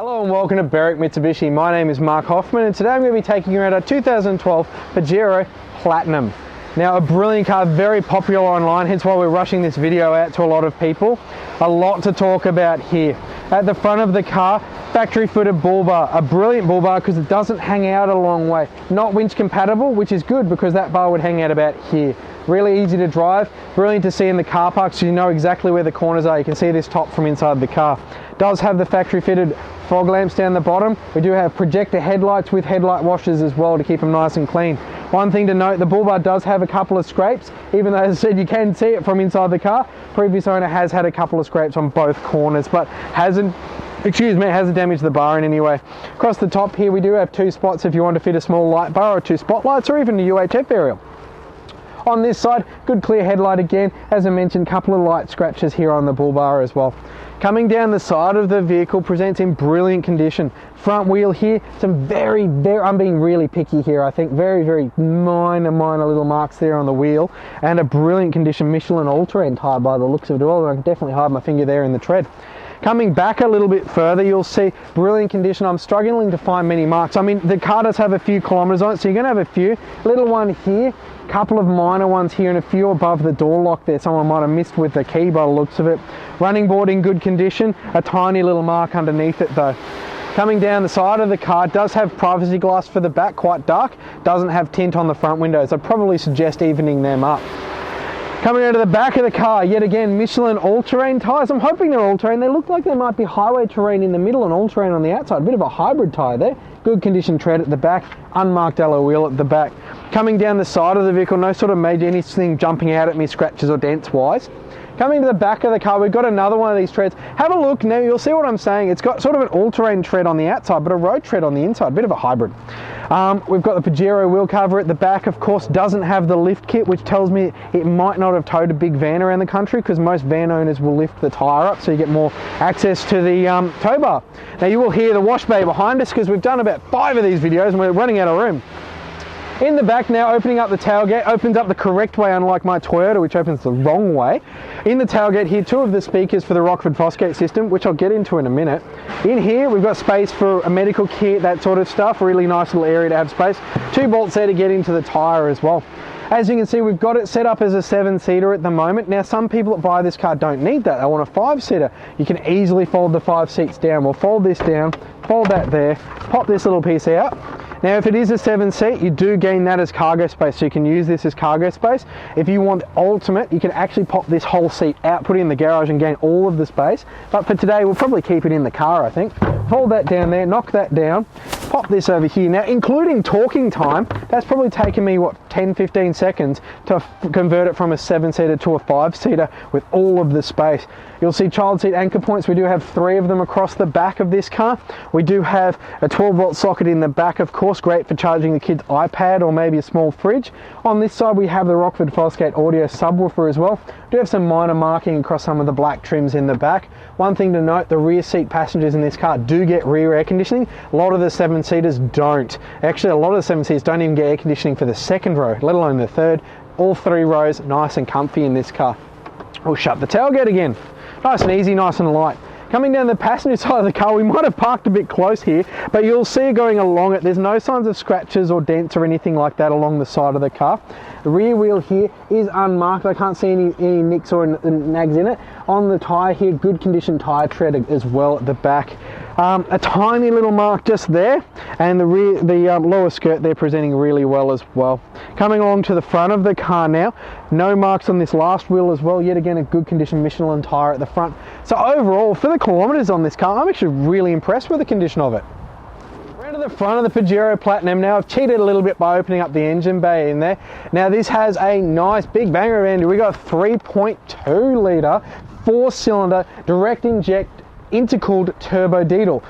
Hello and welcome to Berwick Mitsubishi. My name is Mark Hoffman and today I'm going to be taking you around our 2012 Pajero Platinum. Now, a brilliant car, very popular online, hence why we're rushing this video out to a lot of people. A lot to talk about here. At the front of the car, factory fitted bull bar. A brilliant bull bar because it doesn't hang out a long way. Not winch compatible, which is good because that bar would hang out about here. Really easy to drive, brilliant to see in the car park so you know exactly where the corners are. You can see this top from inside the car. Does have the factory fitted fog lamps down the bottom. We do have projector headlights with headlight washers as well to keep them nice and clean. One thing to note, the bull bar does have a couple of scrapes, even though, as I said, you can see it from inside the car. Previous owner has had a couple of scrapes on both corners, but hasn't damaged the bar in any way. Across the top here, we do have two spots if you want to fit a small light bar or two spotlights or even a UHF aerial. On this side, good clear headlight again. As I mentioned, a couple of light scratches here on the bull bar as well. Coming down the side of the vehicle presents in brilliant condition. Front wheel here, some very, I'm being really picky here, I think. Very minor little marks there on the wheel. And a brilliant condition Michelin all-terrain tyre by the looks of it all. I can definitely hide my finger there in the tread. Coming back a little bit further, you'll see brilliant condition. I'm struggling to find many marks. I mean, the car does have a few kilometres on it, so you're going to have a few. Little one here, couple of minor ones here, and a few above the door lock there. Someone might have missed with the key by the looks of it. Running board in good condition. A tiny little mark underneath it though. Coming down the side of the car, does have privacy glass for the back, quite dark. Doesn't have tint on the front windows. I'd probably suggest evening them up. Coming out of the back of the car, yet again, Michelin all-terrain tyres. I'm hoping they're all-terrain. They look like they might be highway terrain in the middle and all-terrain on the outside. A bit of a hybrid tyre there. Good condition tread at the back, unmarked alloy wheel at the back. Coming down the side of the vehicle, no sort of major anything jumping out at me, scratches or dents wise. Coming to the back of the car, we've got another one of these treads. Have a look now, you'll see what I'm saying. It's got sort of an all-terrain tread on the outside, but a road tread on the inside, bit of a hybrid. We've got the Pajero wheel cover at the back, of course, doesn't have the lift kit, which tells me it might not have towed a big van around the country because most van owners will lift the tyre up so you get more access to the tow bar. Now you will hear the wash bay behind us because we've done about 5 of these videos and we're running out of room. In the back now, opening up the tailgate, opens up the correct way unlike my Toyota, which opens the wrong way. In the tailgate here, 2 of the speakers for the Rockford Fosgate system, which I'll get into in a minute. In here, we've got space for a medical kit, that sort of stuff, really nice little area to have space. 2 bolts there to get into the tyre as well. As you can see, we've got it set up as a 7-seater at the moment. Now, some people that buy this car don't need that. They want a 5-seater. You can easily fold the 5 seats down. We'll fold this down, fold that there, pop this little piece out. Now, if it is a 7-seat, you do gain that as cargo space, so you can use this as cargo space. If you want ultimate, you can actually pop this whole seat out, put it in the garage and gain all of the space. But for today, we'll probably keep it in the car, I think. Fold that down there, knock that down, pop this over here. Now, including talking time, that's probably taken me, what, 10-15 seconds to convert it from a 7-seater to a 5-seater with all of the space. You'll see child seat anchor points. We do have 3 of them across the back of this car. We do have a 12-volt socket in the back, of course, great for charging the kid's iPad or maybe a small fridge. On this side, we have the Rockford Fosgate audio subwoofer as well. We do have some minor marking across some of the black trims in the back. One thing to note, the rear seat passengers in this car do get rear air conditioning. A lot of the 7-seaters don't. Actually, a lot of the 7-seaters don't even get air conditioning for the 2nd row, let alone the 3rd. All 3 rows, nice and comfy in this car. We'll shut the tailgate again. Nice and easy, nice and light. Coming down the passenger side of the car, we might have parked a bit close here, but you'll see going along it, there's no signs of scratches or dents or anything like that along the side of the car. The rear wheel here is unmarked. I can't see any nicks or nags in it. On the tyre here, good condition tyre tread as well at the back. A tiny little mark just there, and the lower skirt there presenting really well as well. Coming along to the front of the car now, no marks on this last wheel as well. Yet again, a good condition Michelin tyre at the front. So overall, for the kilometres on this car, I'm actually really impressed with the condition of it. Around to the front of the Pajero Platinum now. I've cheated a little bit by opening up the engine bay in there. Now this has a nice big banger engine. We got a 3.2 litre 4-cylinder direct inject intercooled turbo diesel.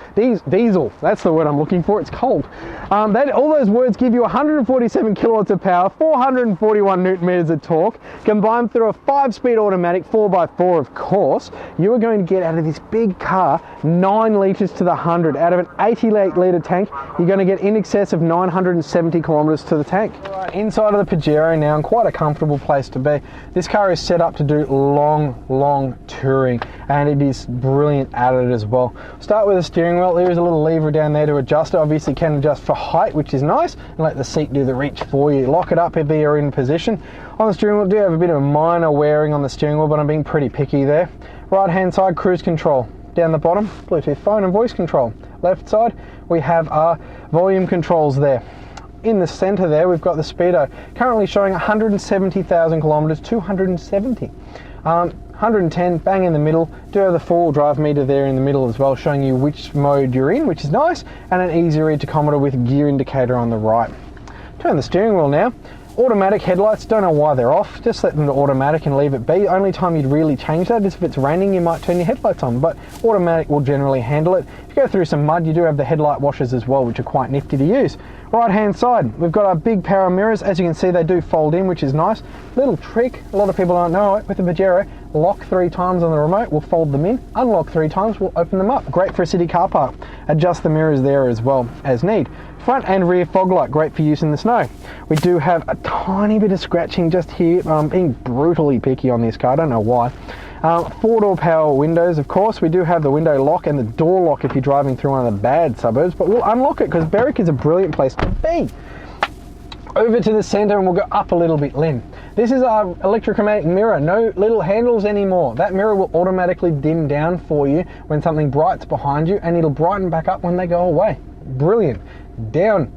That's the word I'm looking for. It's cold. All those words give you 147 kilowatts of power, 441 newton meters of torque, combined through a 5-speed automatic 4x4, of course. You are going to get out of this big car 9 litres to the 100. Out of an 88 litre tank, you're going to get in excess of 970 kilometres to the tank. Right, inside of the Pajero now, and quite a comfortable place to be. This car is set up to do long touring. and it is brilliant at it as well. Start with the steering wheel. There is a little lever down there to adjust it. Obviously can adjust for height, which is nice, and let the seat do the reach for you. Lock it up if you're in position. On the steering wheel, do have a bit of a minor wearing on the steering wheel, but I'm being pretty picky there. Right hand side, cruise control. Down the bottom, Bluetooth phone and voice control. Left side, we have our volume controls there. In the center there, we've got the speedo, currently showing 170,000 kilometers, 270. 110, bang in the middle. Do have the four-wheel drive meter there in the middle as well, showing you which mode you're in, which is nice, and an easy read tachometer with gear indicator on the right. Turn the steering wheel now. Automatic headlights, don't know why they're off, just set them to automatic and leave it be. Only time you'd really change that is if it's raining, you might turn your headlights on, but automatic will generally handle it. If you go through some mud, you do have the headlight washers as well, which are quite nifty to use. Right hand side, we've got our big power mirrors. As you can see, they do fold in, which is nice. Little trick, a lot of people don't know it, with the Pajero, lock 3 times on the remote, we'll fold them in. Unlock 3 times, we'll open them up. Great for a city car park. Adjust the mirrors there as well as need. Front and rear fog light, great for use in the snow. We do have a tiny bit of scratching just here. I'm being brutally picky on this car, I don't know why. 4-door power windows, of course. We do have the window lock and the door lock if you're driving through one of the bad suburbs, but we'll unlock it because Berwick is a brilliant place to be. Over to the center and we'll go up a little bit, Lynn. This is our electrochromatic mirror, no little handles anymore. That mirror will automatically dim down for you when something bright's behind you, and it'll brighten back up when they go away. Brilliant. Down.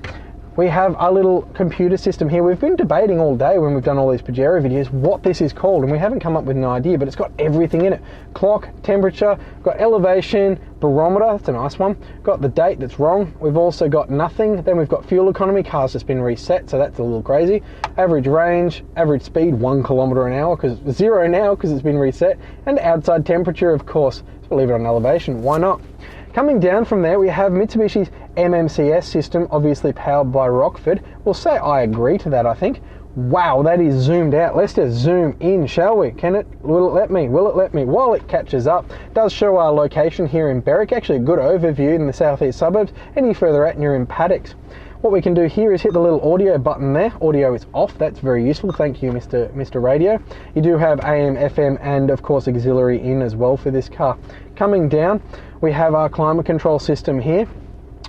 We have our little computer system here. We've been debating all day when we've done all these Pajero videos what this is called, and we haven't come up with an idea, but it's got everything in it. Clock, temperature, got elevation, barometer, that's a nice one. Got the date that's wrong. We've also got nothing. Then we've got fuel economy, car's just been reset, so that's a little crazy. Average range, average speed, 1 kilometer an hour, because 0 now because it's been reset. And outside temperature, of course. So we'll leave it on elevation, why not? Coming down from there, we have Mitsubishi's MMCS system, obviously powered by Rockford. We'll say I agree to that, I think. Wow, that is zoomed out. Let's just zoom in, shall we? Can it? Will it let me? Will it let me? While it catches up, it does show our location here in Berwick. Actually, a good overview in the southeast suburbs. Any further out and you're in paddocks. What we can do here is hit the little audio button there. Audio is off, that's very useful. Thank you, Mr. Radio. You do have AM, FM, and of course auxiliary in as well for this car. Coming down, we have our climate control system here.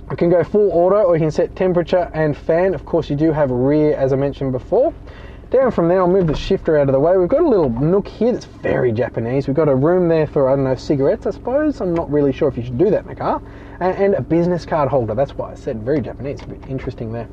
You can go full auto or you can set temperature and fan. Of course, you do have rear, as I mentioned before. Down from there, I'll move the shifter out of the way. We've got a little nook here that's very Japanese. We've got a room there for, I don't know, cigarettes, I suppose. I'm not really sure if you should do that in a car. And a business card holder. That's why I said very Japanese. A bit interesting there.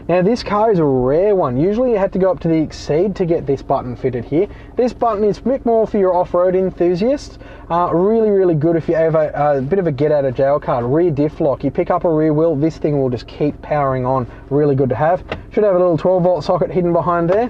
Now, this car is a rare one. Usually you had to go up to the Exceed to get this button fitted here. This button is a bit more for your off-road enthusiasts. Really, really good if you have a bit of a get-out-of-jail card. Rear diff lock. You pick up a rear wheel, this thing will just keep powering on. Really good to have. Should have a little 12-volt socket hidden behind there.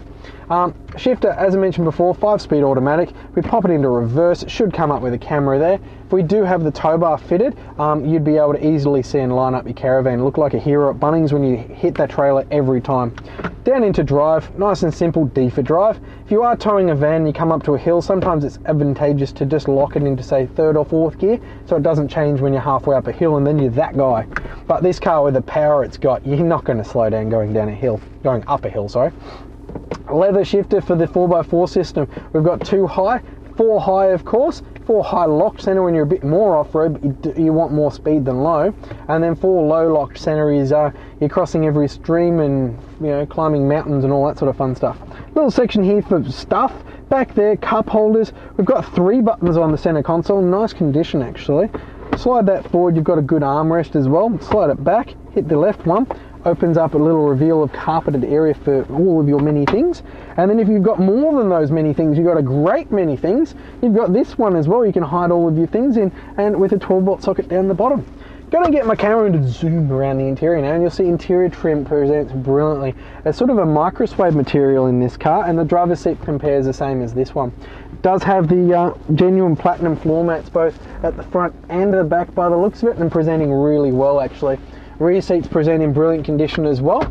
Shifter, as I mentioned before, 5-speed automatic. We pop it into reverse. It should come up with a camera there. If we do have the tow bar fitted, you'd be able to easily see and line up your caravan. Look like a hero at Bunnings when you hit that trailer every time. Down into drive, nice and simple, D for drive. If you are towing a van and you come up to a hill, sometimes it's advantageous to just lock it into, say, 3rd or 4th gear, so it doesn't change when you're halfway up a hill and then you're that guy. But this car, with the power it's got, you're not going to slow down going up a hill, sorry. Leather shifter for the 4x4 system. We've got 2 high, 4 high of course, 4 high locked center when you're a bit more off-road, but you want more speed than low, and then 4 low locked center is you're crossing every stream and climbing mountains and all that sort of fun stuff. Little section here for stuff. Back there, cup holders. We've got 3 buttons on the center console, nice condition actually. Slide that forward, you've got a good armrest as well. Slide it back, hit the left one. Opens up a little reveal of carpeted area for all of your many things. And then if you've got more than those many things, you've got a great many things, you've got this one as well. You can hide all of your things in, and with a 12-volt socket down the bottom. Gonna get my camera to zoom around the interior now, and you'll see interior trim presents brilliantly. It's sort of a microswave material in this car, and the driver's seat compares the same as this one. It does have the genuine platinum floor mats both at the front and the back by the looks of it, and presenting really well actually. Rear seats present in brilliant condition as well.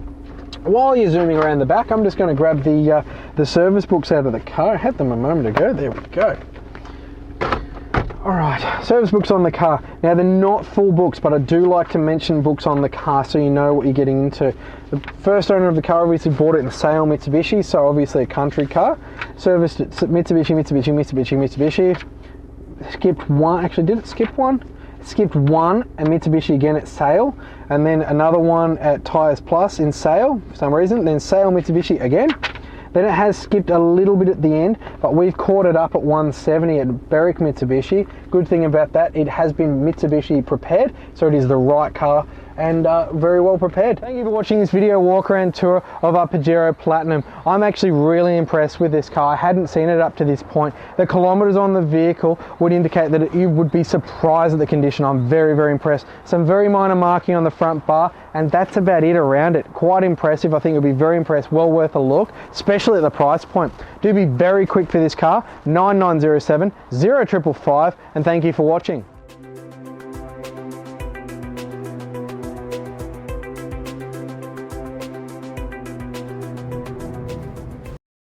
While you're zooming around the back, I'm just going to grab the service books out of the car. I had them a moment ago. There we go. Alright, service books on the car. Now they're not full books, but I do like to mention books on the car so you know what you're getting into. The first owner of the car obviously bought it in sale Mitsubishi, so obviously a country car. Serviced at Mitsubishi. skipped one, actually did it skip one? It skipped one, and Mitsubishi again at Sale, and then another one at Tyres Plus in Sale for some reason, then Sale Mitsubishi again. Then it has skipped a little bit at the end, but we've caught it up at 170 at Berwick Mitsubishi. Good thing about that, it has been Mitsubishi prepared, so it is the right car and very well prepared. Thank you for watching this video walk around tour of our Pajero Platinum. I'm actually really impressed with this car. I hadn't seen it up to this point. The kilometers on the vehicle would indicate that you would be surprised at the condition. I'm very, very impressed. Some very minor marking on the front bar, and that's about it around it. Quite impressive. I think you'll be very impressed. Well worth a look, especially at the price point. Do be very quick for this car. 9907 0555, and thank you for watching.